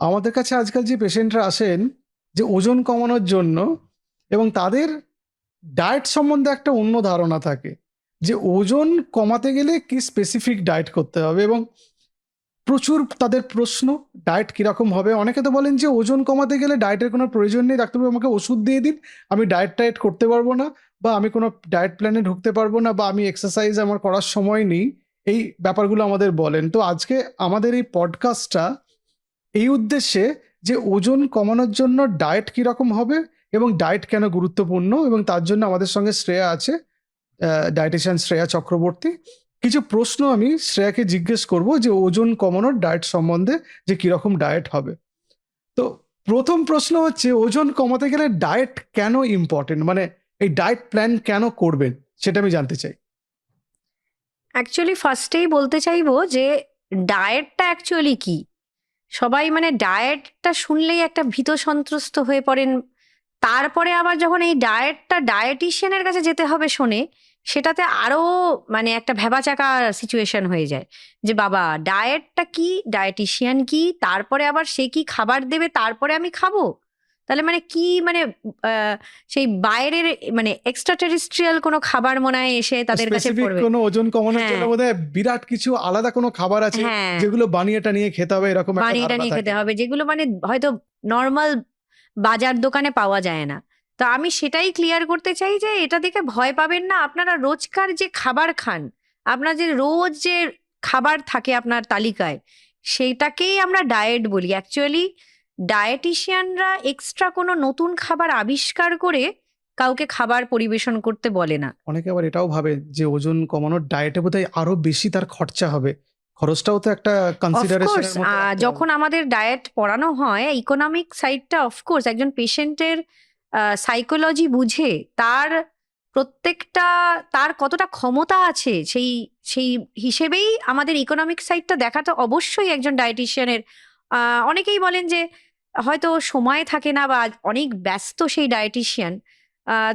আমাদের কাছে আজকাল যে পেশেন্টরা আসেন যে ওজন কমানোর জন্য, এবং তাদের ডায়েট সম্বন্ধে একটা অন্য ধারণা থাকে যে ওজন কমাতে গেলে কি স্পেসিফিক ডায়েট করতে হবে, এবং প্রচুর তাদের প্রশ্ন ডায়েট কীরকম হবে। অনেকে তো বলেন যে ওজন কমাতে গেলে ডায়েটের কোনো প্রয়োজন নেই, ডাক্তারবাবু আমাকে ওষুধ দিয়ে দিন, আমি ডায়েট করতে পারবো না, বা আমি কোনো ডায়েট প্ল্যানে ঢুকতে পারবো না, বা আমি এক্সারসাইজ আমার করার সময় নেই। এই ব্যাপারগুলো আমাদের বলেন। তো আজকে আমাদের এই পডকাস্টটা এই উদ্দেশ্যে যে ওজন কমানোর জন্য ডায়েট কীরকম হবে এবং ডায়েট কেন গুরুত্বপূর্ণ, এবং তার জন্য আমাদের সঙ্গে শ্রেয়া আছে, ডায়েটিশিয়ান শ্রেয়া চক্রবর্তী। কিছু প্রশ্ন আমি শ্রেয়াকে জিজ্ঞেস করব যে ওজন কমানোর ডায়েট সম্বন্ধে, যে কিরকম ডায়েট হবে। তো প্রথম প্রশ্ন হচ্ছে, ওজন কমাতে গেলে ডায়েট কেন ইম্পর্টেন্ট, মানে এই ডায়েট প্ল্যান কেন করবেন সেটা আমি জানতে চাই। অ্যাকচুয়ালি ফার্স্টেই বলতে চাইবো যে ডায়েটটা অ্যাকচুয়ালি কি। সবাই মানে ডায়েটটা শুনলেই একটা ভীত সন্ত্রস্ত হয়ে পড়েন। তারপরে আবার যখন এই ডায়েটটা ডায়েটিশিয়ানের কাছে যেতে হবে শোনে, সেটাতে আরো মানে একটা ভ্যাবাচাকা সিচুয়েশন হয়ে যায় যে বাবা ডায়েটটা কি, ডায়েটিশিয়ান কি, তারপরে আবার সে কি খাবার দেবে তারপরে আমি খাবো। তাহলে মানে কি মানে সেই বাইরের মানে এক্সট্রা টেরিস্ট্রিয়াল কোনো খাবার মনে হয় এসে তাদের কাছে স্পেসিফিক পড়বে। কোনো ওজন কমানোর জন্য হ্যাঁ বোধহয় বিরাট কিছু আলাদা কোনো খাবার আছে হ্যাঁ, যেগুলো বানিয়ে টানিয়ে খেতে হবে, এরকম একটা বানিয়ে ধারণা টানিয়ে খেতে থাকে। হবে, যেগুলো মানে হয়তো নর্মাল বাজার দোকানে পাওয়া যায় না। তো আমি সেটাই ক্লিয়ার করতে চাই যে এটা দেখে ভয় পাবেন না। আপনারা রোজকার যে খাবার খান, আপনার যে রোজ যে খাবার থাকে আপনার তালিকায়, সেইটাকেই আমরা ডায়েট বলি। অ্যাকচুয়ালি ডায়েটিশিয়ানরা এক্সট্রা কোনো নতুন খাবার আবিষ্কার করে কাউকে খাবার পরিবেশন করতে বলে না। অনেকে আবার এটাও ভাবে যে ওজন কমানোর ডায়েটে বোধহয় আরো বেশি তার খরচা হবে। খরচটাও তো একটা অফকোর্স কনসিডারেশনের মধ্যে রাখতে হবে। যখন আমাদের ডায়েট পড়ানো হয়, ইকোনমিক সাইডটা অফকোর্স একজন পেশেন্টের সাইকোলজি বুঝে তার প্রত্যেকটা তার কতটা ক্ষমতা আছে সেই সেই হিসেবেই আমাদের ইকোনমিক সাইডটা দেখাটা অবশ্যই একজন ডায়েটিশিয়ানের। অনেকেই বলেন যে হয়তো সময় থাকে না বা অনেক ব্যস্ত সেই ডায়েটিশিয়ান,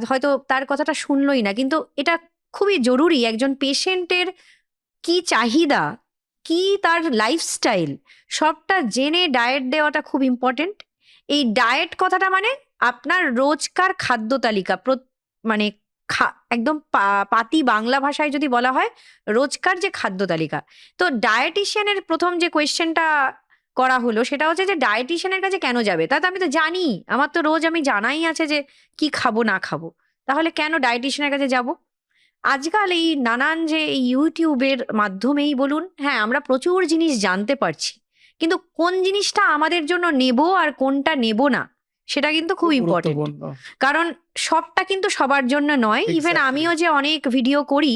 হয়তো তার কথাটা শুনলই না, কিন্তু এটা খুবই জরুরি একজন পেশেন্টের কি চাহিদা, কি তার লাইফস্টাইল, সবটা জেনে ডায়েট দেওয়াটা খুব ইম্পর্টেন্ট। এই ডায়েট কথাটা মানে আপনার রোজকার খাদ্য তালিকা, মানে একদম পাতি বাংলা ভাষায় যদি বলা হয়, রোজকার যে খাদ্য তালিকা। তো ডায়েটিশিয়ানের প্রথম যে কোয়েশ্চেনটা করা হলো সেটা হচ্ছে যে ডায়েটিশিয়ানের কাছে কেন যাবে। তা তো আমি তো জানি, আমার তো রোজ আমি জানাই আছে যে কি খাবো না খাবো, তাহলে কেন ডায়েটিশিয়ানের কাছে যাব। আজকাল এই নানান যে এই ইউটিউবের মাধ্যমেই বলুন, হ্যাঁ আমরা প্রচুর জিনিস জানতে পারছি, কিন্তু কোন জিনিসটা আমাদের জন্য নেব আর কোনটা নেব না সেটা কিন্তু খুব ইম্পর্টেন্ট। গুরুত্বপূর্ণ। কারণ সবটা কিন্তু সবার জন্য নয়। Even exactly. আমিও যে অনেক ভিডিও করি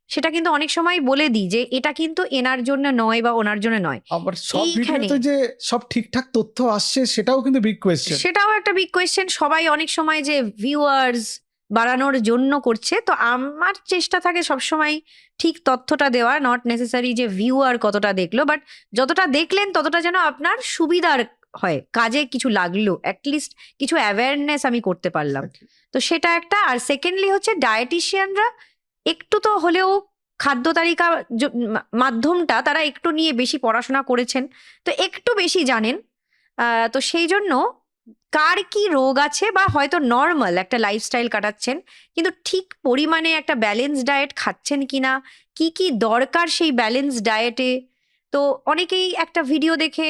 সেটা কিন্তু অনেক সময় বলে দিই যে এটা কিন্তু এনার জন্য নয় বা ওনার জন্য নয়। আবার সব এইখানে ভিডিওতে যে সব ঠিকঠাক তথ্য আসছে সেটাও কিন্তু বিগ কোয়েশ্চেন। সেটাও একটা বিগ কোয়েশ্চেন। সবাই অনেক সময় যে ভিউয়ার্স বাড়ানোর জন্য করছে, তো আমার চেষ্টা থাকে সবসময় ঠিক তথ্যটা দেওয়া, নট নেসেসারি যে ভিউয়ার কতটা দেখলো, বাট যতটা দেখলেন ততটা যেন আপনার সুবিধার হয়, কাজে কিছু লাগলো, অ্যাটলিস্ট কিছু অ্যাওয়ারনেস আমি করতে পারলাম। তো সেটা একটা। আর সেকেন্ডলি হচ্ছে ডায়েটিশিয়ানরা একটু তো হলেও খাদ্য তালিকা মাধ্যমটা তারা একটু নিয়ে বেশি পড়াশোনা করেছেন, তো একটু বেশি জানেন। তো সেই জন্য কার কি রোগ আছে বা হয়তো নর্মাল একটা লাইফস্টাইল কাটাচ্ছেন, কিন্তু ঠিক পরিমাণে একটা ব্যালেন্স ডায়েট খাচ্ছেন কিনা, কি কি দরকার সেই ব্যালেন্স ডায়েটে। তো অনেকেই একটা ভিডিও দেখে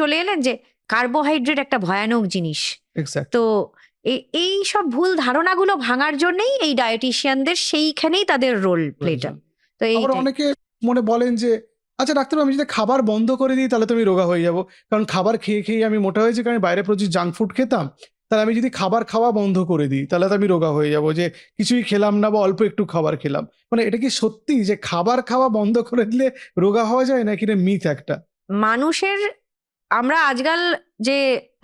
চলে এলেন যে কার্বোহাইড্রেট একটা ভয়ানক জিনিস। এক্স্যাক্ট। তো এই সব ভুল ধারণাগুলো ভাঙার জন্যই এই ডায়েটিশিয়ানদের সেইখানেই তাদের রোল প্লেটা। তো আবার এইটাই। অনেকে মনে বলেন যে আচ্ছা ডাক্তার, আমি যদি খাবার বন্ধ করে দিই তাহলে তো আমি রোগা হয়ে যাব, কারণ খাবার খেয়ে খেয়ে আমি মোটা হয়েছি, কারণ আমি বাইরে প্রচুর জাঙ্ক ফুড খেতাম। তাহলে আমি যদি খাবার খাওয়া বন্ধ করে দিই তাহলে তো আমি রোগা হয়ে যাব, যে কিছুই খেলাম না বা অল্প একটু খাবার খেলাম। মানে এটা কি সত্যি যে খাবার খাওয়া বন্ধ করে দিলে রোগা হওয়া যায়, নাকি এটা মিথ একটা? মানুষের আমরা আজকাল যে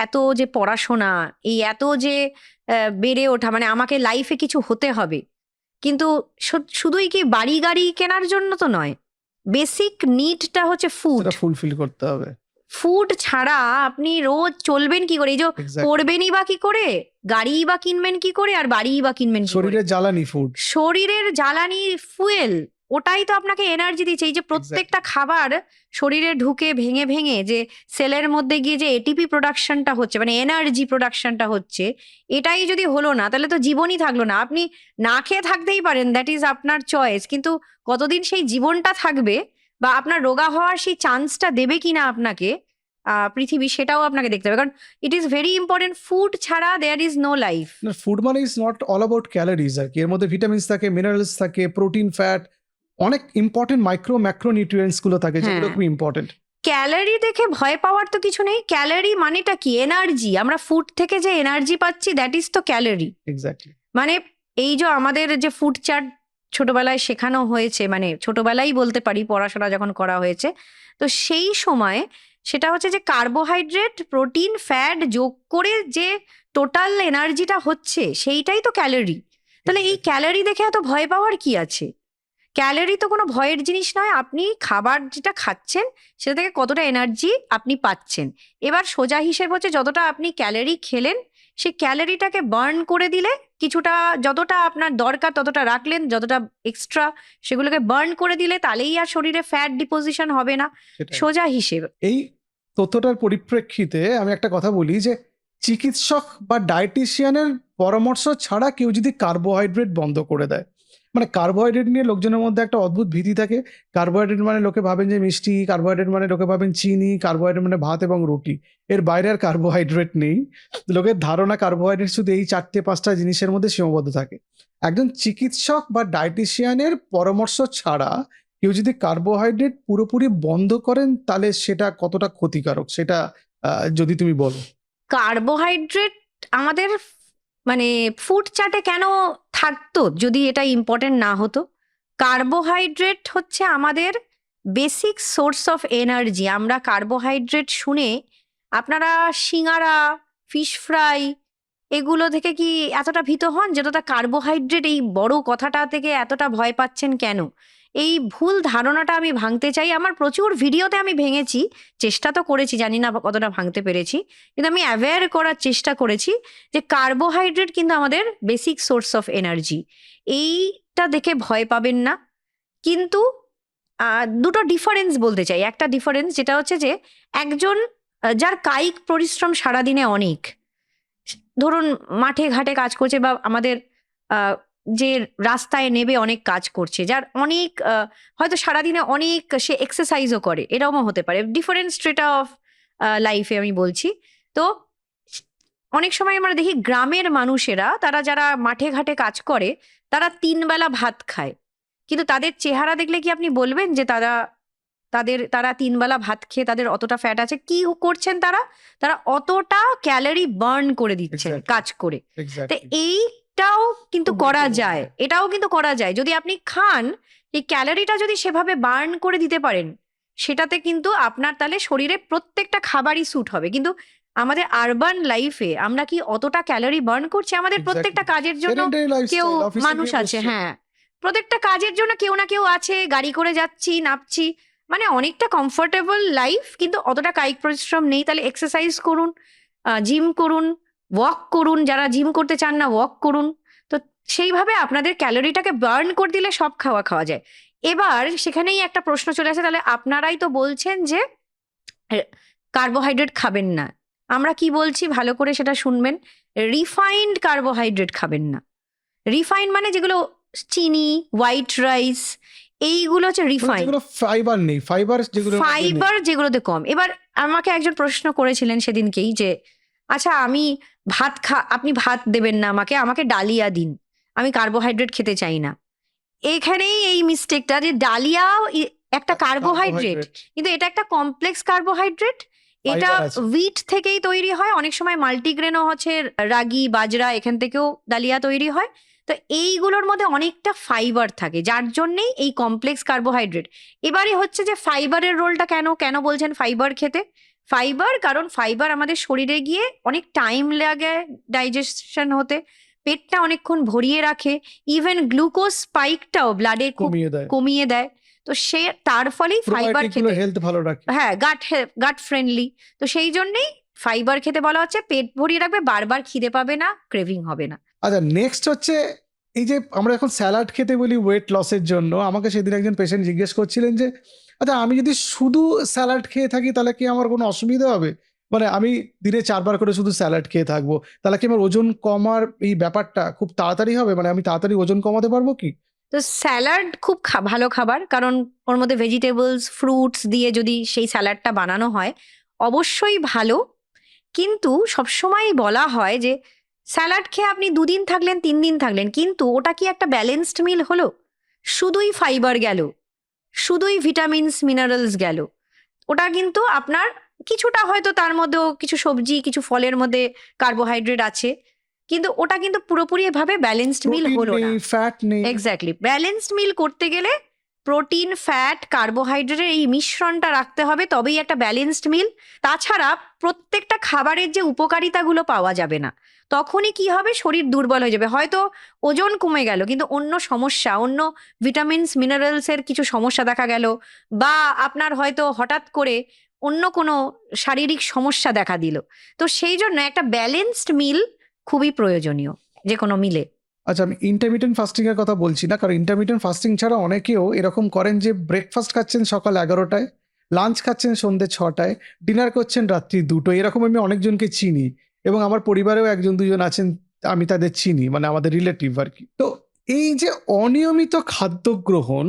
এত যে পড়াশোনা, এই এত যে বেড়ে ওঠা, মানে আমাকে লাইফে কিছু হতে হবে, কিন্তু শুধুই কি বাড়ি গাড়ি কেনার জন্য তো নয়। বেসিক নিডটা হচ্ছে ফুড। সেটা ফুলফিল করতে হবে। ফুড ছাড়া আপনি রোজ চলবেন কি করে, এই যে এক্স্যাক্ট। পড়বেনই বা কি করে, গাড়িই বা কিনবেন কি করে, আর বাড়িই বা কিনবেন কি করে। শরীরের জ্বালানি ফুড। শরীরের জ্বালানি ফুয়েল, ওটাই তো আপনাকে এনার্জি দিচ্ছে। এই যে প্রত্যেকটা খাবার শরীরে ঢুকে ভেঙে ভেঙে যে সেলের মধ্যে গিয়ে যে এটিপি প্রোডাকশনটা হচ্ছে, মানে এনার্জি প্রোডাকশনটা হচ্ছে, এটাই যদি হলো না তাহলে তো জীবনই থাকলো না। আপনি না খেয়ে থাকতেই পারেন, দ্যাট ইজ আপনার চয়েস, কিন্তু কতদিন সেই জীবনটা থাকবে বা আপনার রোগা হওয়ার সেই চান্সটা দেবে কিনা আপনাকে পৃথিবী, সেটাও আপনাকে দেখতে হবে। কারণ it is very important, food ছাড়া there is no life. Food মানে is not all about calories আর কি, এর মধ্যে ভিটামিনস থাকে, মিনারেলস থাকে, প্রোটিন, ফ্যাট, অনেক ইম্পর্টেন্ট ম্যাক্রো নিউট্রিয়েন্টস গুলো থাকে যেগুলো হ্যাঁ। খুব ইম্পর্টেন্ট। ক্যালোরি দেখে ভয় পাওয়ার তো কিছু নেই। ক্যালোরি মানেটা কি? এনার্জি। আমরা ফুড থেকে যে এনার্জি পাচ্ছি, দ্যাট ইজ তো ক্যালোরি। এক্স্যাক্টলি। মানে এই যে আমাদের যে ফুড চার্ট ছোটবেলায় শেখানো হয়েছে, মানে ছোটবেলাই বলতে পারি, পড়াশোনা যখন করা হয়েছে, তো সেই সময় সেটা হচ্ছে যে কার্বোহাইড্রেট, প্রোটিন, ফ্যাট যোগ করে যে টোটাল এনার্জিটা হচ্ছে সেইটাই তো ক্যালোরি। তাহলে এই ক্যালোরি দেখে এত ভয় পাওয়ার কি আছে? ক্যালোরি তো কোনো ভয়ের জিনিস নয়। আপনি খাবার যেটা খাচ্ছেন সেটা থেকে কতটা এনার্জি আপনি পাচ্ছেন। এবার সোজা হিসেব হচ্ছে যতটা আপনি ক্যালোরি খেলেন সেই ক্যালোরিটাকে বার্ন করে দিলে, কিছুটা যতটা আপনার দরকার ততটা রাখলেন, যতটা এক্সট্রা সেগুলোকে বার্ন করে দিলে, তাহলেই আর শরীরে ফ্যাট ডিপোজিশন হবে না। সেটাই। সোজা হিসেব। এই তথ্যটার পরিপ্রেক্ষিতে আমি একটা কথা বলি যে চিকিৎসক বা ডায়েটিশিয়ানের পরামর্শ ছাড়া কেউ যদি কার্বোহাইড্রেট বন্ধ করে দেয়, মানে কার্বোহাইড্রেট নিয়ে লোকজনের মধ্যে একটা অদ্ভুত ভীতি থাকে। কার্বোহাইড্রেট মানে লোকে ভাবেন যে মিষ্টি, কার্বোহাইড্রেট মানে লোকে ভাবেন চিনি, কার্বোহাইড্রেট মানে ভাত এবং রুটি, এর বাইরে আর কার্বোহাইড্রেট নেই। লোকের ধারণা কার্বোহাইড্রেট শুধু এই 4-5টা জিনিসের মধ্যে সীমাবদ্ধ থাকে। একজন চিকিৎসক বা ডায়েটিশিয়ানের পরামর্শ ছাড়া কেউ যদি কার্বোহাইড্রেট পুরোপুরি বন্ধ করেন তাহলে সেটা কতটা ক্ষতিকারক, সেটা যদি তুমি বলো। কার্বোহাইড্রেট আমাদের মানে ফুড চার্টে কেন থাকতো যদি এটা ইম্পর্টেন্ট না হতো? কার্বোহাইড্রেট হচ্ছে আমাদের বেসিক সোর্স অফ এনার্জি। আমরা কার্বোহাইড্রেট শুনে আপনারা সিঙ্গারা, ফিশ ফ্রাই এগুলো থেকে কি এতটা ভীত হন? যতটা কার্বোহাইড্রেট, এই বড় কথাটা থেকে এতটা ভয় পাচ্ছেন কেন? এই ভুল ধারণাটা আমি ভাঙতে চাই। আমার প্রচুর ভিডিওতে আমি ভেঙেছি, চেষ্টা তো করেছি, জানি না কতটা ভাঙতে পেরেছি, কিন্তু আমি অ্যাওয়্যার করার চেষ্টা করেছি যে কার্বোহাইড্রেট কিন্তু আমাদের বেসিক সোর্স অফ এনার্জি। এইটা দেখে ভয় পাবেন না। কিন্তু দুটো ডিফারেন্স বলতে চাই। একটা ডিফারেন্স যেটা হচ্ছে যে একজন যার কায়িক পরিশ্রম সারাদিনে অনেক, ধরুন মাঠে ঘাটে কাজ করছে, বা আমাদের যে রাস্তায় নেবে অনেক কাজ করছে, যার অনেক হয়তো সারাদিনে অনেক সে এক্সারসাইজও করে, এরকমও হতে পারে, ডিফারেন্ট স্ট্রেটা অফ লাইফে আমি বলছি। তো অনেক সময় আমরা দেখি গ্রামের মানুষেরা, তারা যারা মাঠে ঘাটে কাজ করে, তারা 3 বেলা ভাত খায়, কিন্তু তাদের চেহারা দেখলে কি আপনি বলবেন যে তারা 3 বেলা ভাত খেয়ে তাদের অতটা ফ্যাট আছে? কি করছেন তারা? তারা অতটা ক্যালোরি বার্ন করে দিচ্ছেন Exactly. কাজ করে। তো এক্স্যাক্টলি। এইটাও কিন্তু খুব করা গুরুত্বপূর্ণ। যায়, এটাও কিন্তু করা যায় যদি আপনি খান। এই ক্যালোরিটা যদি সেভাবে বার্ন করে দিতে পারেন, সেটাতে কিন্তু আপনার তাহলে শরীরে প্রত্যেকটা খাবারই স্যুট হবে। কিন্তু আমাদের আরবান লাইফে আমরা কি অতটা ক্যালোরি বার্ন করছি? আমাদের প্রত্যেকটা কাজের জন্য কেউ মানুষ আছে, হ্যাঁ, প্রত্যেকটা কাজের জন্য কেউ না কেউ আছে, গাড়ি করে যাচ্ছি, নাপছি, মানে অনেকটা কমফোর্টেবল লাইফ, কিন্তু অতটা কায়িক পরিশ্রম নেই। তাহলে এক্সারসাইজ করুন, জিম করুন, ওয়াক করুন, যারা জিম করতে চান না ওয়াক করুন। তো সেইভাবে আপনাদের ক্যালোরিটাকে বার্ন করে দিলে সব খাওয়া যায়। এবার সেখানেই একটা প্রশ্ন চলে আসে, তাহলে আপনারাই তো বলছেন যে কার্বোহাইড্রেট খাবেন না। আমরা কি বলছি ভালো করে সেটা শুনবেন। রিফাইন্ড কার্বোহাইড্রেট খাবেন না। রিফাইন্ড মানে যেগুলো চিনি, হোয়াইট রাইস, এইগুলো হচ্ছে রিফাইন্ড। যেগুলো ফাইবার নেই, ফাইবার যেগুলোতে কম। এবার আমাকে একজন প্রশ্ন করেছিলেন সেদিনকেই যে আচ্ছা আমি আপনি ভাত দেবেন না আমাকে, আমাকে ডালিয়া দিন, আমি কার্বোহাইড্রেট খেতে চাই না। এখানেই এই মিস্টেকটা, যে ডালিয়া একটা কার্বোহাইড্রেট, কিন্তু এটা একটা কমপ্লেক্স কার্বোহাইড্রেট। এটা Fiber আছে। উইট থেকেই তৈরি হয়, অনেক সময় মাল্টিগ্রেনও হচ্ছে, রাগি, বাজরা, এখান থেকেও ডালিয়া তৈরি হয়। তো এইগুলোর মধ্যে অনেকটা ফাইবার থাকে, যার জন্যেই এই কমপ্লেক্স কার্বোহাইড্রেট। এবারে হচ্ছে যে ফাইবারের রোলটা কেন বলছেন ফাইবার খেতে? ফাইবার, কারণ ফাইবার আমাদের শরীরে গিয়ে অনেক টাইম লাগে ডাইজেশন হতে, পেটটা অনেকক্ষণ ভরিয়ে রাখে, ইভেন গ্লুকোজ স্পাইকটাও ব্লাডে কমিয়ে দেয়। তো তার ফলেই ফাইবার খেতে, হেলথ ভালো রাখে, হ্যাঁ, গাট ফ্রেন্ডলি। তো সেই জন্যই ফাইবার খেতে বলা হচ্ছে, পেট ভরিয়ে রাখবে, বারবার খিদে পাবে না, ক্রেভিং হবে না। আচ্ছা, নেক্সট হচ্ছে এই যে আমরা এখন স্যালাড খেতে বলি ওয়েট লসের জন্য, আমাকে সেদিন একজন পেশেন্ট জিজ্ঞেস করছিলেন যে আচ্ছা আমি যদি শুধু স্যালাড খেয়ে থাকি তাহলে কি আমার কোনো অসুবিধা হবে? মানে আমি দিনে 4 বার করে শুধু স্যালাড খেয়ে থাকবো, তাহলে কি আমার ওজন কমার এই ব্যাপারটা খুব তাড়াতাড়ি হবে? মানে আমি তাড়াতাড়ি ওজন কমাতে পারবো কি? তো স্যালাড খুব ভালো খাবার, কারণ ওর মধ্যে ভেজিটেবলস ফ্রুটস দিয়ে যদি সেই স্যালাডটা বানানো হয় অবশ্যই ভালো। কিন্তু সবসময় বলা হয় যে স্যালাড খেয়ে আপনি 2 দিন থাকলেন 3 দিন থাকলেন, কিন্তু ওটা কি একটা ব্যালেন্সড মিল হলো? শুধুই ফাইবার গেল, শুধুই ভিটামিনস মিনারেলস গেল, ওটা কিন্তু আপনার কিছুটা হয়তো তার মধ্যেও কিছু সবজি কিছু ফলের মধ্যে কার্বোহাইড্রেট আছে, কিন্তু ওটা কিন্তু পুরোপুরি এভাবে ব্যালেন্সড মিল প্রোটিন হলো না। নেই, ফ্যাট নেই। এক্স্যাক্টলি, ব্যালেন্সড মিল করতে গেলে প্রোটিন ফ্যাট কার্বোহাইড্রেটের এই মিশ্রণটা রাখতে হবে, তবেই একটা ব্যালেন্সড মিল। তাছাড়া প্রত্যেকটা খাবারের যে উপকারিতাগুলো পাওয়া যাবে না, তখনই কি হবে, শরীর দুর্বল হয়ে যাবে। হয়তো ওজন কমে গেল কিন্তু অন্য সমস্যা, অন্য ভিটামিনস মিনারেলসের কিছু সমস্যা দেখা গেল, বা আপনার হয়তো হঠাৎ করে অন্য কোনো শারীরিক সমস্যা দেখা দিল। তো সেই জন্য একটা ব্যালেন্সড মিল খুবই প্রয়োজনীয় যে কোনো মিলে। আচ্ছা, আমি ইন্টারমিটেন্ট ফাস্টিং এর কথা বলছি না, কারণ ইন্টারমিটেন্ট ফাস্টিং ছাড়া অনেকেও এরকম করেন যে ব্রেকফাস্ট খাচ্ছেন সকাল 11টায়, লাঞ্চ খাচ্ছেন সন্ধ্যে 6টায়, ডিনার করছেন রাত্রি 2টোয়। এরকম আমি অনেকজনকে চিনি এবং আমার পরিবারেও 1-2জন আছেন, আমি তাদের চিনি, মানে আমাদের রিলেটিভ আর কি। তো এই যে অনিয়মিত খাদ্য গ্রহণ,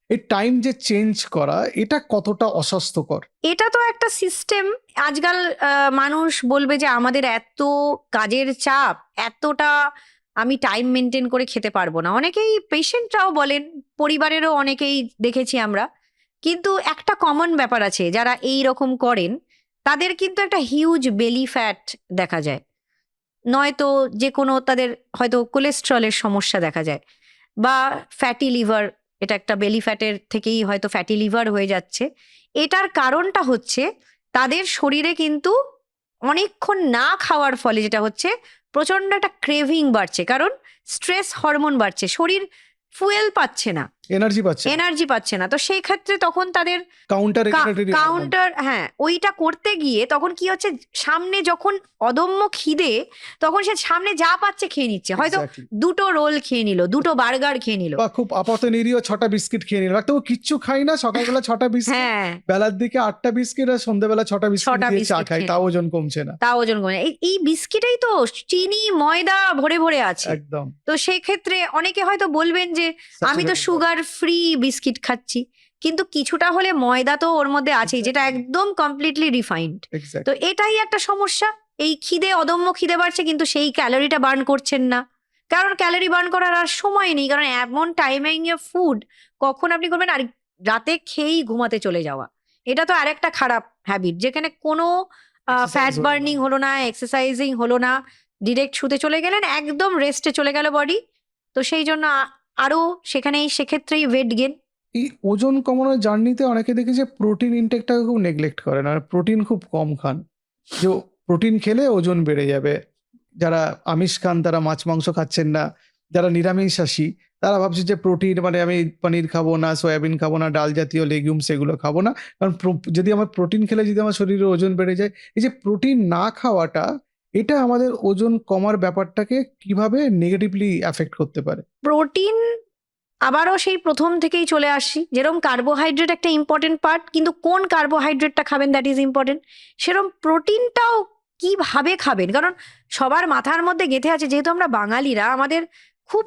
এই টাইম যে চেঞ্জ করা, এটা কতটা অস্বাস্থ্যকর? এটা তো একটা সিস্টেম। আজকাল মানুষ বলবে যে আমাদের এত কাজের চাপ, এতটা আমি টাইম মেনটেন করে খেতে পারবো না। অনেকেই পেশেন্টরাও বলেন, পরিবারেরও অনেকেই দেখেছি আমরা। কিন্তু একটা কমন ব্যাপার আছে, যারা এই রকম করেন তাদের কিন্তু একটা হিউজ বেলি ফ্যাট দেখা যায়, নয়তো যে কোনো তাদের হয়তো কোলেস্ট্রলের সমস্যা দেখা যায়, বা ফ্যাটি লিভার। এটা একটা বেলি ফ্যাটের থেকেই হয়তো ফ্যাটি লিভার হয়ে যাচ্ছে। এটার কারণটা হচ্ছে তাদের শরীরে কিন্তু অনেকক্ষণ না খাওয়ার ফলে যেটা হচ্ছে, প্রচন্ড একটা ক্রেভিং বাড়ছে, কারণ স্ট্রেস হরমোন বাড়ছে, শরীর ফুয়েল পাচ্ছে না, এনার্জি পাচ্ছে এনার্জি পাচ্ছে না। তো সেই ক্ষেত্রে তখন তাদের কাউন্টার কাউন্টার, হ্যাঁ, ওইটা করতে গিয়ে তখন কি হচ্ছে, সামনে যখন অদম্য খিদে, তখন সে সামনে যা পাচ্ছে খেয়ে নিচ্ছে। হয়তো 2টো রোল খেয়ে নিল, 2টো বার্গার খেয়ে নিল, বা খুব আপাত নিরীহ 6টা বিস্কিট খেয়ে নিল। একটা কিচ্ছু খাই না, সকালবেলা 6টা বিস্কিট, হ্যাঁ, বেলার দিকে 8টা বিস্কিট, আর সন্ধ্যেবেলা 6টা বিস্কিট 6টা দিয়ে চা বিস্কিট খাই, খেয়ে তাও ওজন কমছে না। তা ওজন কমে না। এই বিস্কিটেই তো চিনি ময়দা ভরে ভরে আছে। একদম। তো সেই ক্ষেত্রে অনেকে হয়তো বলবেন যে আমি তো Saturated সুগার ফ্রি বিস্কিট খাচ্ছি, কিন্তু কিছুটা হলে ময়দা তো ওর মধ্যে আছেই, যেটা একদম কমপ্লিটলি রিফাইন্ড। Exactly. তো এটাই একটা সমস্যা। এই খিদে, অদম্য খিদে বাড়ছে, কিন্তু সেই ক্যালোরিটা বার্ন করছেন না, কারণ ক্যালোরি বার্ন করার আর সময় নেই। কারণ এমন টাইমিং এ ফুড কখন আপনি করবেন, আর রাতে খেয়েই ঘুমাতে চলে যাওয়া, এটা তো আরেকটা খারাপ হ্যাবিট, যেখানে কোনো Exercise ফ্যাট হলো বার্নিং না। হলো না, এক্সারসাইজিং হলো না, ডিরেক্ট শুতে চলে গেলেন, একদম রেস্টে চলে গেল বডি। তো সেই জন্য আরো সেখানেই সেক্ষেত্রেই ওয়েট গেন। এই ওজন কমানোর জার্নিতে অনেকে দেখি যে প্রোটিন ইনটেকটাকে খুব নেগলেক্ট করেন, আর প্রোটিন খুব কম খান, যে প্রোটিন খেলে ওজন বেড়ে যাবে। যারা আমিষ খান তারা মাছ মাংস খাচ্ছেন না, যারা নিরামিষাশী তারা ভাবছে যে প্রোটিন মানে আমি পনির খাবো না, সয়াবিন খাবো না, ডাল জাতীয় লেগুমস এগুলো খাবো না, কারণ যদি আমার প্রোটিন খেলে যদি আমার শরীরে ওজন বেড়ে যায়। এই যে প্রোটিন না খাওয়াটা, এটা আমাদের ওজন কমার ব্যাপারটাকে কিভাবে নেগেটিভলি অ্যাফেক্ট করতে পারে? প্রোটিন আবারও সেই প্রথম থেকেই চলে আসি, যেরকম কার্বোহাইড্রেট একটা ইম্পর্টেন্ট পার্ট, কিন্তু কোন কার্বোহাইড্রেটটা খাবেন দ্যাট ইজ ইম্পর্টেন্ট, সেরকম প্রোটিনটাও কিভাবে খাবেন। কারণ সবার মাথার মধ্যে গেঁথে আছে, যেহেতু আমরা বাঙালিরা, আমাদের খুব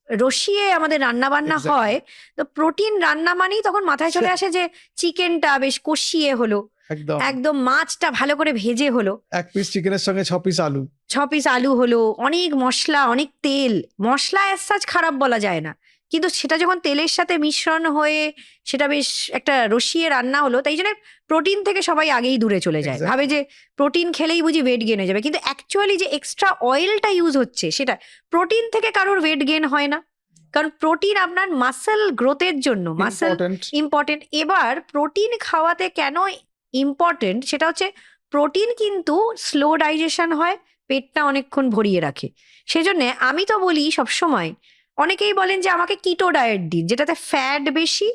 রসিয়ে আমাদের রান্না বান্না Exactly. হয়, তো প্রোটিন রান্না মানেই তখন মাথায় চলে আসে যে চিকেনটা বেশ কষিয়ে হলো, একদম একদম মাছটা ভালো করে ভেজে হলো, 1 পিস চিকেনের সঙ্গে 6 পিস আলু। 6 পিস আলু হলো, অনেক মশলা, অনেক তেল। মশলা অ্যাজ সাচ খারাপ বলা যায় না, কিন্তু সেটা যখন তেলের সাথে মিশ্রণ হয়ে সেটা বেশ একটা রসিয়ে রান্না হলো, তাই জন্য প্রোটিন থেকে সবাই আগেই দূরে চলে যায়। Exactly. ভাবে যে প্রোটিন খেলেই বুঝি ওয়েট গেন হয়ে যাবে, কিন্তু অ্যাকচুয়ালি যে এক্সট্রা অয়েলটা ইউজ হচ্ছে, সেটা প্রোটিন থেকে কারোর ওয়েট গেন হয় না, কারণ প্রোটিন আপনার মাসেল গ্রোথের জন্য, মাসেল ইম্পর্টেন্ট। ইম্পর্টেন্ট। এবার প্রোটিন খাওয়াতে কেন ইম্পর্টেন্ট, সেটা হচ্ছে প্রোটিন কিন্তু স্লো ডাইজেশন হয়, পেটটা অনেকক্ষণ ভরিয়ে রাখে। সেজন্য আমি তো বলি সবসময়, অনেকেই বলেন যে আমাকে কিটো ডায়েট দিন, যেটাতে ফ্যাট বেশি,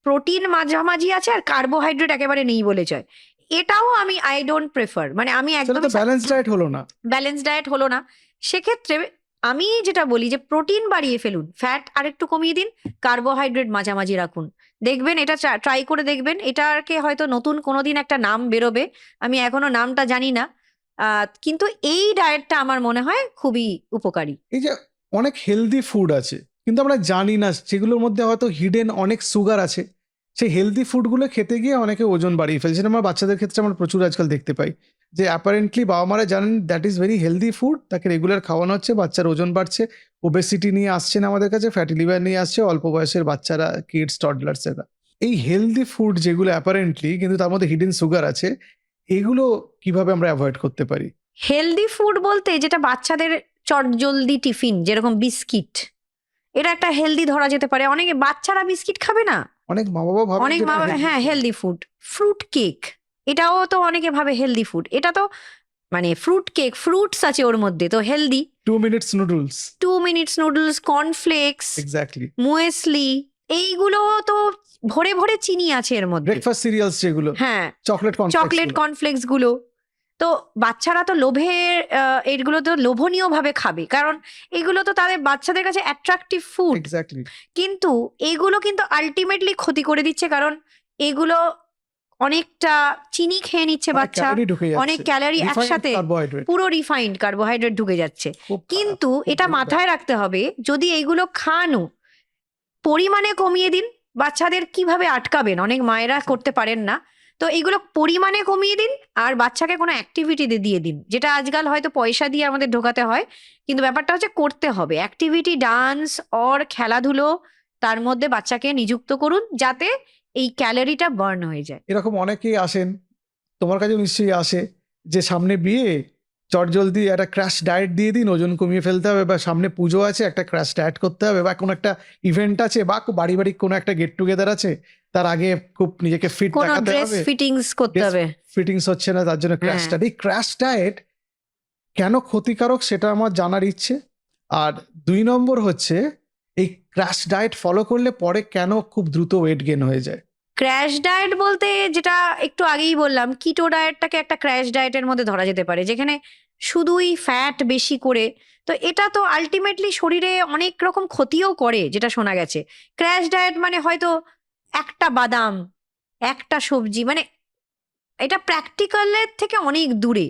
প্রোটিন মাঝামাঝি আছে, আর কার্বোহাইড্রেট একেবারে নেই বলে চায়। এটাও আমি আই ডোন্ট প্রেফার, মানে আমি সেটা একদম তো ব্যালেন্স ডায়েট হলো না। ব্যালেন্স ডায়েট হলো না। সেক্ষেত্রে আমি যেটা বলি যে প্রোটিন বাড়িয়ে ফেলুন, ফ্যাট আরেকটু কমিয়ে দিন, কার্বোহাইড্রেট মাঝামাঝি রাখুন, দেখবেন এটা ট্রাই করে দেখবেন। এটাকে হয়তো নতুন কোনোদিন একটা নাম বেরোবে, আমি এখনো নামটা জানি না, কিন্তু এই ডায়েটটা আমার মনে হয় খুবই উপকারী। এই যে অনেক হেলদি ফুড আছে কিন্তু আমরা জানি না, যেগুলোর মধ্যে হয়তো হিডেন অনেক সুগার আছে, সেই হেলদি ফুডগুলো খেতে গিয়ে অনেকে ওজন বাড়িয়ে ফেলছে। যেটা আমার বাচ্চাদের ক্ষেত্রে আমরা প্রচুর আজকাল দেখতে পাই, যে অ্যাপারেন্টলি বাবা মারা জানেন that is very healthy food, তাকে রেগুলার খাওয়ানো হচ্ছে, বাচ্চার ওজন বাড়ছে, ওবেসিটি নিয়ে আসছে না আমাদের কাছে, ফ্যাটি লিভার নিয়ে আসছে অল্প বয়সের বাচ্চারা, কিডস, টডলার্সেরা। এই হেলদি ফুড যেগুলো অ্যাপারেন্টলি কিন্তু তার মধ্যে হিডেন সুগার আছে, এগুলো কিভাবে আমরা অ্যাভয়েড করতে পারি? হেলদি ফুড বলতে যেটা বাচ্চাদের চটজলদি টিফিন, যেরকম বিস্কিট, এটা একটা হেলদি ধরা যেতে পারে। অনেকে বাচ্চারা বিস্কিট খাবে না, অনেক মা বাবা ভাবে অনেক যেটা মা healthy হ্যাঁ food। Healthy food. Fruit cake, এটাও তো অনেকে ভাবে হেলদি ফুড, এটা তো মানে ফ্রুট কেক, ফ্রুটস আছে ওর মধ্যে, তো healthy. 2 minutes noodles, 2 minutes noodles, cornflakes, exactly. Muesli, এইগুলো তো ভরে ভরে চিনি আছে এর মধ্যে। ব্রেকফাস্ট সিরিয়ালস যেগুলো, হ্যাঁ, চকলেট চকলেট কর্নফ্লেক্স গুলো, তো বাচ্চারা তো লোভে এগুলো তো লোভনীয় ভাবে খাবে, কারণ এগুলো তো তাদের বাচ্চাদের কাছে অ্যাট্রাকটিভ ফুড। এক্স্যাক্টলি। কিন্তু এগুলো কিন্তু আলটিমেটলি ক্ষতি করে দিচ্ছে, কারণ এগুলো অনেকটা চিনি খেয়ে নিচ্ছে বাচ্চা, ক্যালোরি ঢুকে যাচ্ছে, অনেক ক্যালোরি একসাথে, কার্বোহাইড্রেট। পুরো রিফাইন্ড কার্বোহাইড্রেট ঢুকে যাচ্ছে। খুব খারাপ, কিন্তু খুব এটা very bad। মাথায় রাখতে হবে, যদি এইগুলো খানো পরিমাণে কমিয়ে দিন। বাচ্চাদের কিভাবে আটকাবেন, অনেক মায়েরা করতে পারেন না, তো এইগুলো পরিমাণে কমিয়ে দিন, আর বাচ্চাকে কোনো অ্যাক্টিভিটি দিয়ে দিন, যেটা আজকাল হয়তো পয়সা দিয়ে আমাদের ঢোকাতে হয়, কিন্তু ব্যাপারটা হচ্ছে করতে হবে অ্যাক্টিভিটি, ডান্স অর খেলাধুলো, তার মধ্যে বাচ্চাকে নিযুক্ত করুন, যাতে এই ক্যালোরিটা বার্ন হয়ে যায়। এরকম অনেকেই আসেন, তোমার কাছেও নিশ্চয়ই আসে, যে সামনে বিয়ে, চটজলদি একটা ক্র্যাশ ডায়েট দিয়ে দিন, ওজন কমিয়ে ফেলতে হবে, বা সামনে পুজো আছে একটা ক্র্যাশ ডায়েট করতে হবে, বা কোনো একটা ইভেন্ট আছে, বা বাড়ি বাড়ি কোনো একটা গেট টুগেদার আছে, তার আগে খুব নিজেকে ফিট কোনো দেখাতে ড্রেস হবে, ফিটিংস করতে হবে। ফিটিংস হচ্ছে না, তার জন্য ক্র্যাশ হ্যাঁ। ডায়েট। এই ক্র্যাশ ডায়েট কেন ক্ষতিকারক সেটা আমার জানার ইচ্ছে। আর 2 নম্বর হচ্ছে, এই ক্র্যাশ ডায়েট ফলো করলে পরে কেন খুব দ্রুত ওয়েট গেন হয়ে যায়? ক্র্যাশ ডায়েট বলতে যেটা একটু আগেই বললাম, কিটো ডায়েটটাকে একটা ক্র্যাশ ডায়েটের মধ্যে ধরা যেতে পারে, যেখানে শুধুই ফ্যাট বেশি করে, তো এটা তো আলটিমেটলি শরীরে অনেক রকম ক্ষতিও করে, যেটা শোনা গেছে। ক্র্যাশ ডায়েট মানে হয়তো একটা বাদাম, একটা সবজি, মানে এটা প্র্যাকটিক্যালের থেকে অনেক দূরে।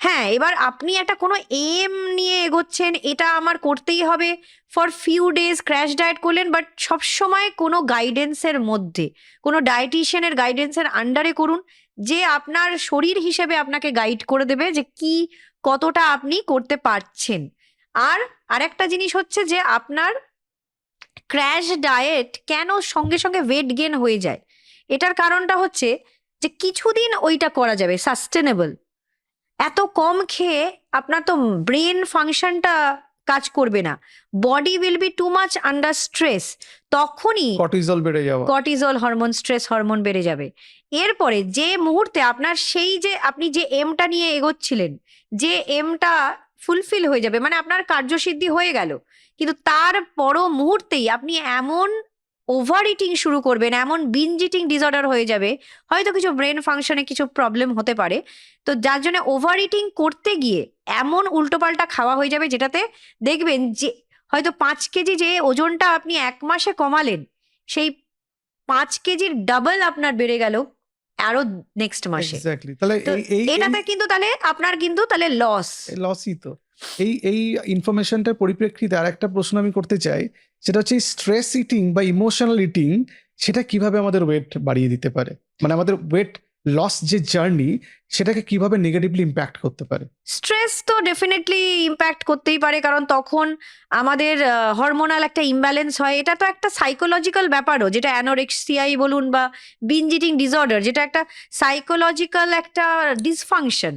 হ্যাঁ, এবার আপনি একটা কোনো এম নিয়ে এগোচ্ছেন, এটা আমার করতেই হবে, for few days crash diet করলেন, বাট সবসময় কোনো গাইডেন্সের মধ্যে, কোনো ডায়েটিশিয়ানের গাইডেন্সের আন্ডারে করুন, যে আপনার শরীর হিসেবে আপনাকে গাইড করে দেবে যে কি কতটা আপনি করতে পারছেন। আর আরেকটা জিনিস হচ্ছে যে আপনার ক্র্যাশ ডায়েট কেন সঙ্গে সঙ্গে ওয়েট গেন হয়ে যায়, এটার কারণটা হচ্ছে যে কিছুদিন ওইটা করা যাবে সাস্টেনেবল। এত কম খেয়ে আপনার তো ব্রেন ফাংশনটা কাজ করবে না, body will be too much under stress, তখনই কর্টিজল বেড়ে যাওয়া। কর্টিজল হরমোন, স্ট্রেস হরমোন বেড়ে যাবে। এরপরে যে মুহূর্তে আপনার সেই যে আপনি যে এমটা নিয়ে এগোচ্ছিলেন, যে এমটা ফুলফিল হয়ে যাবে, মানে আপনার কার্যসিদ্ধি হয়ে গেল, কিন্তু তার পর মুহূর্তেই আপনি এমন ওভার ইটিং শুরু করবেন, এমন বিঞ্জ ইটিং ডিসঅর্ডার হয়ে যাবে, হয়তো কিছু ব্রেন ফাংশনে কিছু প্রবলেম হতে পারে, তো যার জন্য ওভার ইটিং করতে গিয়ে এমন উল্টোপাল্টা খাওয়া হয়ে যাবে, যেটাতে দেখবেন যে হয়তো 5 কেজি যে ওজনটা আপনি 1 মাসে কমালেন, সেই 5 কেজির ডাবল আপনার বেড়ে গেল আরো নেক্সট মাসে। এক্স্যাক্টলি। তাহলে তো এই এটাতে কিন্তু তাহলে আপনার কিন্তু তাহলে লস। লসই তো। এই ইনফরমেশনটার পরিপ্রেক্ষিতে আর একটা প্রশ্ন আমি করতে চাই, সেটা হচ্ছে স্ট্রেস ইটিং বা ইমোশনাল ইটিং, সেটা কিভাবে আমাদের ওয়েট বাড়িয়ে দিতে পারে, মানে আমাদের ওয়েট লস যে জার্নি, সেটাকে কিভাবে নেগেটিভলি ইম্প্যাক্ট করতে পারে? স্ট্রেস তো ডেফিনেটলি ইম্প্যাক্ট করতেই পারে, কারণ তখন আমাদের হরমোনাল একটা ইমব্যালেন্স হয়। এটা তো একটা সাইকোলজিক্যাল ব্যাপারও, যেটা অ্যানোরেক্সিয়াই বলুন বা বিঞ্জ ইটিং ডিসঅর্ডার, যেটা একটা সাইকোলজিক্যাল একটা ডিসফাংশন,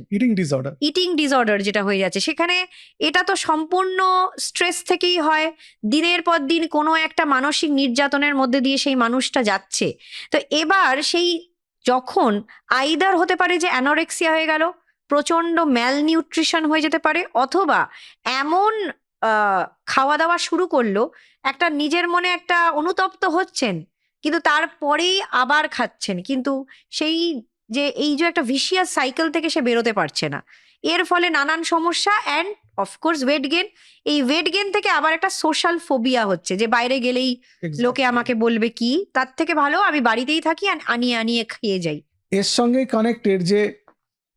ইটিং ডিসঅর্ডার যেটা হয়ে যাচ্ছে, সেখানে এটা তো সম্পূর্ণ স্ট্রেস থেকেই হয়। দিনের পর দিন কোনো একটা মানসিক নির্যাতনের মধ্যে দিয়ে সেই মানুষটা যাচ্ছে, তো এবার সেই যখন আইদার হতে পারে যে অ্যানোরেক্সিয়া হয়ে গেল, প্রচন্ড ম্যালনিউট্রিশন হয়ে যেতে পারে, অথবা এমন খাওয়া দাওয়া শুরু করলো, একটা নিজের মনে একটা অনুতপ্ত হচ্ছেন, কিন্তু তারপরেই আবার খাচ্ছেন, কিন্তু সেই যে এই যে একটা ভিশিয়াস সাইকেল থেকে সে বেরোতে পারছে না। এর ফলে নানান সমস্যা, অ্যান্ড অফকোর্স ওয়েট গেন। এই ওয়েট গেন থেকে আবার একটা সোশ্যাল ফোবিয়া হচ্ছে, যে বাইরে গেলেই লোকে আমাকে বলবে কি, তার থেকে ভালো আমি বাড়িতেই থাকি আর আনিয়ে আনিয়ে খেয়ে যাই। এর সঙ্গে কানেক্টেড যে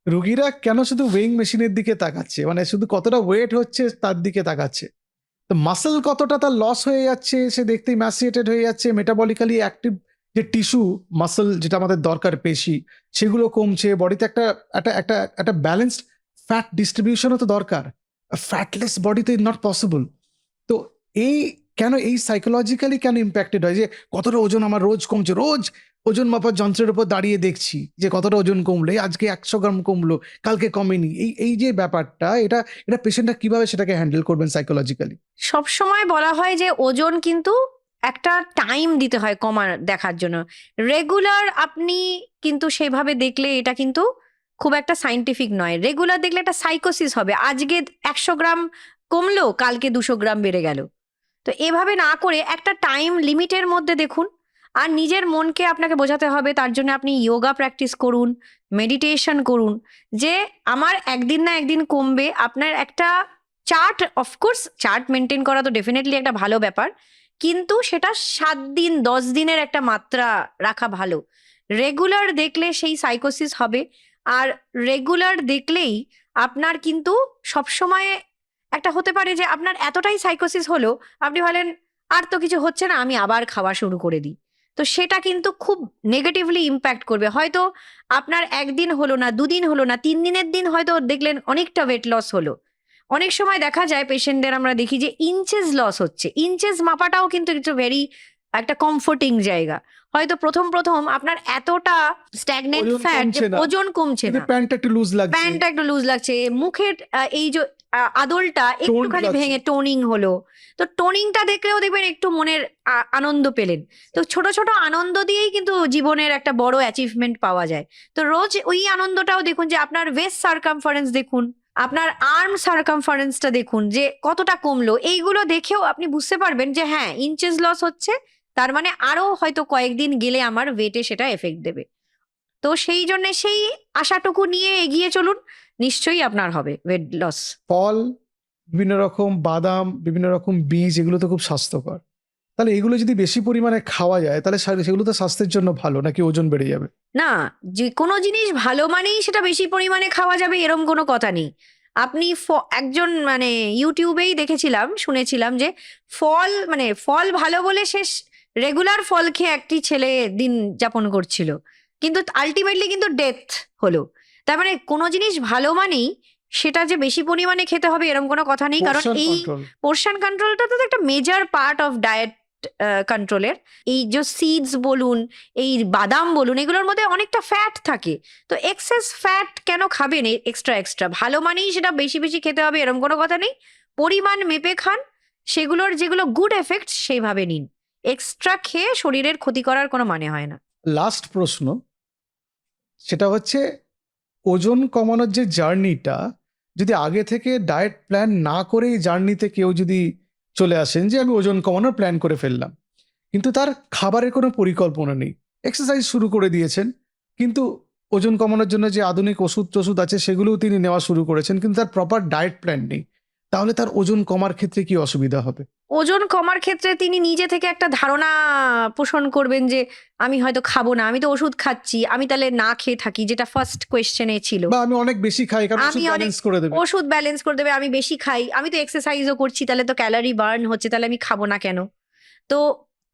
রুগীরা কেন শুধু ওয়েইং মেশিনের দিকে তাকাচ্ছে, মানে শুধু কতটা ওয়েট হচ্ছে তার দিকে তাকাচ্ছে, তো মাসেল কতটা তার লস হয়ে যাচ্ছে সে দেখতেই ম্যাসিয়েটেড হয়ে যাচ্ছে, মেটাবলিক্যালি অ্যাক্টিভ যে টিস্যু মাসেল যেটা আমাদের দরকার পেশি, সেগুলো কমছে, বডিতে একটা একটা একটা একটা ব্যালেন্সড ফ্যাট ডিস্ট্রিবিউশনও তো দরকার, ফ্যাটলেস বডিতে নট পসিবল। তো এই কেন এই সাইকোলজিক্যালি কেন ইম্প্যাক্টেড হয় যে কতটা ওজন আমার রোজ কমছে, রোজ ওজন মাপার যন্ত্রের উপর দাঁড়িয়ে দেখছি যে কতটা ওজন কমলো, এই আজকে 100 গ্রাম কমলো, কালকে কমেনি, এই যে ব্যাপারটা, এটা এটা পেশেন্টরা কিভাবে সেটাকে হ্যান্ডেল করবেন সাইকোলজিক্যালি? সব সময় বলা হয় যে ওজন কিন্তু একটা টাইম দিতে হয় কমার দেখার জন্য। রেগুলার আপনি কিন্তু সেভাবে দেখলে এটা কিন্তু খুব একটা সাইন্টিফিক নয়। রেগুলার দেখলে একটা সাইকোসিস হবে, আজকে 100 গ্রাম কমলো, কালকে 200 গ্রাম বেড়ে গেল। তো এভাবে না করে একটা টাইম লিমিটের মধ্যে দেখুন। আর নিজের মনকে আপনাকে বোঝাতে হবে, তার জন্য আপনি যোগা প্র্যাকটিস করুন, মেডিটেশন করুন, যে আমার একদিন না একদিন কমবে। আপনার একটা চার্ট, অফকোর্স চার্ট মেনটেন করা তো ডেফিনেটলি একটা ভালো ব্যাপার, কিন্তু সেটা 7 দিন 10 দিনের একটা মাত্রা রাখা ভালো। রেগুলার দেখলে সেই সাইকোসিস হবে, আর রেগুলার দেখলেই আপনার কিন্তু সবসময় একটা হতে পারে যে আপনার এতটাই সাইকোসিস হলো, আপনি বলেন আর তো কিছু হচ্ছে না, আমি আবার খাওয়া শুরু করে দিই। তো সেটা কিন্তু খুব নেগেটিভলি ইম্প্যাক্ট করবে। হয়তো আপনার একদিন হলো না, 2 দিন হলো না, 3 দিনের দিন হয়তো দেখলেন অনেকটা ওয়েট লস হলো। অনেক সময় দেখা যায় পেশেন্টদের আমরা দেখি যে ইঞ্চেস লস হচ্ছে। ইঞ্চেস মাপাটাও কিন্তু একটু ভেরি একটা কমফোর্টিং জায়গা। হয়তো প্রথম প্রথম আপনার এতটা স্ট্যাগনেন্ট ওজন ফ্যাট যে কমছে না, ওজন কমছে কিন্তু না, প্যান্টটা একটু লুজ লাগছে, প্যান্টটা একটু লুজ লাগছে, মুখের এই যে আদলটা একটুখানি লাগছে। ভেঙে টোনিং হলো। তো টোনিংটা দেখলেও দেখবেন একটু মনের আনন্দ পেলেন। তো ছোট ছোট আনন্দ দিয়েই কিন্তু জীবনের একটা বড় অ্যাচিভমেন্ট পাওয়া যায়। তো রোজ ওই আনন্দটাও দেখুন, যে আপনার ওয়েস্ট সার্কামফারেন্স দেখুন, আপনার আর্ম সার্কামফারেন্সটা দেখুন যে কতটা কমলো। এইগুলো দেখেও আপনি বুঝতে পারবেন যে হ্যাঁ, ইঞ্চেস লস হচ্ছে, তার মানে আরো হয়তো কয়েকদিন গেলে আমার ওয়েটে সেটা এফেক্ট দেবে। তো সেই জন্য সেই আশাটুকু নিয়ে এগিয়ে চলুন, নিশ্চয়ই আপনার হবে ওয়েট লস। ফল, বিভিন্ন রকম বাদাম, বিভিন্ন রকম বীজ, এগুলো তো খুব স্বাস্থ্যকর। তাহলে এগুলো যদি বেশি পরিমাণে খাওয়া যায় তাহলে সেগুলো তো স্বাস্থ্যের জন্য ভালো, নাকি ওজন বেড়ে যাবে? না, যে কোনো জিনিস ভালো মানেই সেটা বেশি পরিমাণে খাওয়া যাবে এরম কোনো কথা নেই। আপনি একজন মানে ইউটিউবেই দেখেছিলাম, শুনেছিলাম যে ফল মানে ফল ভালো বলে সে রেগুলার ফল খেয়ে একটি ছেলে দিন যাপন করছিল, কিন্তু আলটিমেটলি কিন্তু ডেথ হলো। তার মানে কোনো জিনিস ভালো মানেই সেটা যে বেশি পরিমাণে খেতে হবে এরম কোনো কথা নেই, কারণ Portion এই control। পোর্শন কন্ট্রোলটা তো একটা মেজর পার্ট অফ ডায়েট কন্ট্রোলের। এই যে সিডস বলুন, এই বাদাম বলুন, এগুলোর মধ্যে অনেকটা ফ্যাট থাকে। তো এক্সেস ফ্যাট কেন খাবেন এক্সট্রা এক্সট্রা? ভালো মানেই সেটা বেশি বেশি খেতে হবে এরকম কোনো কথা নেই। পরিমাণ মেপে খান, সেগুলোর যেগুলো গুড এফেক্ট সেইভাবে নিন। এক্সট্রা খেয়ে শরীরের ক্ষতি করার কোনো মানে হয় না। লাস্ট প্রশ্ন, সেটা হচ্ছে ওজন কমানোর যে জার্নিটা, যদি আগে থেকে ডায়েট প্ল্যান না করেই জার্নিতে কেউ যদি চলে আসেন যে আমি ওজন কমানোর প্ল্যান করে ফেললাম, কিন্তু তার খাবারের কোনো পরিকল্পনা নেই, এক্সারসাইজ শুরু করে দিয়েছেন, কিন্তু ওজন কমানোর জন্য যে আধুনিক ওষুধ টষুধ আছে সেগুলোও তিনি নেওয়া শুরু করেছেন, কিন্তু তার প্রপার ডায়েট প্ল্যান নেই, তাহলে তার ওজন কমার ক্ষেত্রে কি অসুবিধা হবে? ওজন কমার ক্ষেত্রে তিনি নিজে থেকে একটা ধারণা পোষণ করবেন যে আমি হয়তো খাবো না, আমি তো ওষুধ খাচ্ছি, আমি তাহলে না খেয়ে থাকি, যেটা ফার্স্ট কোয়েশ্চেনে ছিল। বা আমি অনেক বেশি খাই, কারণ আমি ওষুধ অনেক ব্যালেন্স করে দেবে। ওষুধ ব্যালেন্স করে দেবে, আমি বেশি খাই, আমি তো এক্সারসাইজও করছি, তাহলে তো ক্যালোরি বার্ন হচ্ছে, তাহলে আমি খাবো না কেন? তো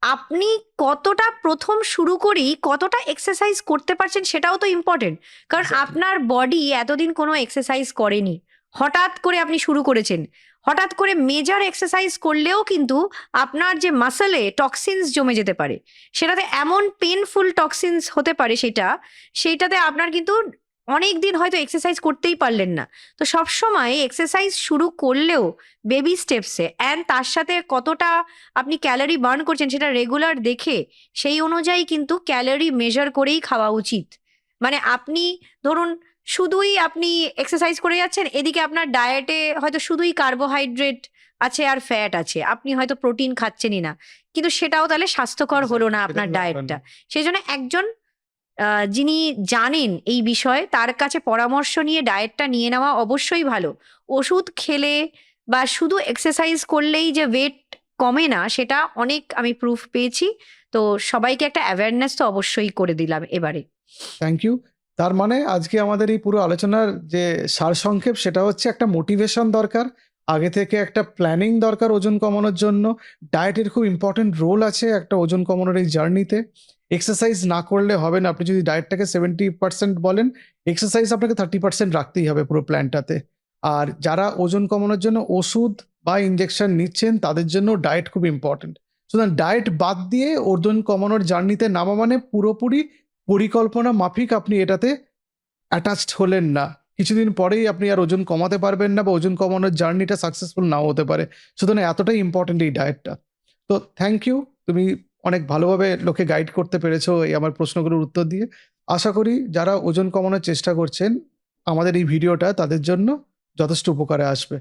আপনি কতটা প্রথম শুরু করেই কতটা এক্সারসাইজ করতে পারছেন সেটাও তো ইম্পর্টেন্ট। কারণ Exactly. আপনার বডি এতদিন কোনো এক্সারসাইজ করেনি, হঠাৎ করে আপনি শুরু করেছেন। হঠাৎ করে মেজর এক্সারসাইজ করলেও কিন্তু আপনার যে মাসেলে টক্সিনস জমে যেতে পারে, সেটাতে এমন পেনফুল টক্সিনস হতে পারে সেইটাতে আপনার কিন্তু অনেক দিন হয়তো এক্সারসাইজ করতেই পারলেন না। তো সবসময় এক্সারসাইজ শুরু করলেও বেবি স্টেপসে, অ্যান্ড তার সাথে কতটা আপনি ক্যালোরি বার্ন করছেন সেটা রেগুলার দেখে সেই অনুযায়ী কিন্তু ক্যালোরি মেজার করেই খাওয়া উচিত। মানে আপনি ধরুন শুধুই আপনি এক্সারসাইজ করে যাচ্ছেন, এদিকে আপনার ডায়েটে হয়তো শুধুই কার্বোহাইড্রেট আছে আর ফ্যাট আছে, আপনি হয়তো প্রোটিন খাচ্ছেনই না, কিন্তু সেটাও তাহলে স্বাস্থ্যকর হলো না আপনার সেটা ভালো ডায়েটটা। না। সেই জন্য একজন যিনি জানেন এই বিষয়ে তার কাছে পরামর্শ নিয়ে ডায়েটটা নিয়ে নেওয়া অবশ্যই ভালো। ওষুধ খেলে বা শুধু এক্সারসাইজ করলেই যে ওয়েট কমে না সেটা অনেক আমি প্রুফ পেয়েছি। তো সবাইকে একটা অ্যাওয়ারনেস তো অবশ্যই করে দিলাম এবারে। Thank you. তার মানে আজকে আমাদের এই পুরো আলোচনার যে সারসংক্ষেপ সেটা হচ্ছে একটা মোটিভেশন দরকার, আগে থেকে একটা প্ল্যানিং দরকার ওজন কমানোর জন্য। ডায়েটের খুব ইম্পর্টেন্ট রোল আছে একটা ওজন কমানোর এই জার্নিতে। এক্সারসাইজ না করলে হবে না। আপনি যদি ডায়েটটাকে 70% বলেন, এক্সারসাইজ আপনাকে 30% রাখতেই হবে পুরো প্ল্যানটাতে। আর যারা ওজন কমানোর জন্য ওষুধ বা ইনজেকশন নিচ্ছেন তাদের জন্য ডায়েট খুব ইম্পর্টেন্ট। সুতরাং ডায়েট বাদ দিয়ে ওজন কমানোর জার্নিতে নামা মানে পুরোপুরি পরিকল্পনা মাফিক আপনি এটাতে অ্যাটাচড হলেন না। কিছুদিন পরেই আপনি আর ওজন কমাতে পারবেন না বা ওজন কমানোর জার্নিটা সাকসেসফুল নাও হতে পারে। সুতরাং এতটাই ইম্পর্টেন্ট এই ডায়েটটা। তো থ্যাংক ইউ। তুমি অনেক ভালোভাবে লোককে গাইড করতে পেরেছো এই আমার প্রশ্নগুলোর উত্তর দিয়ে। আশা করি যারা ওজন কমানোর চেষ্টা করছেন, আমাদের এই ভিডিওটা তাদের জন্য যথেষ্ট উপকারে আসবে।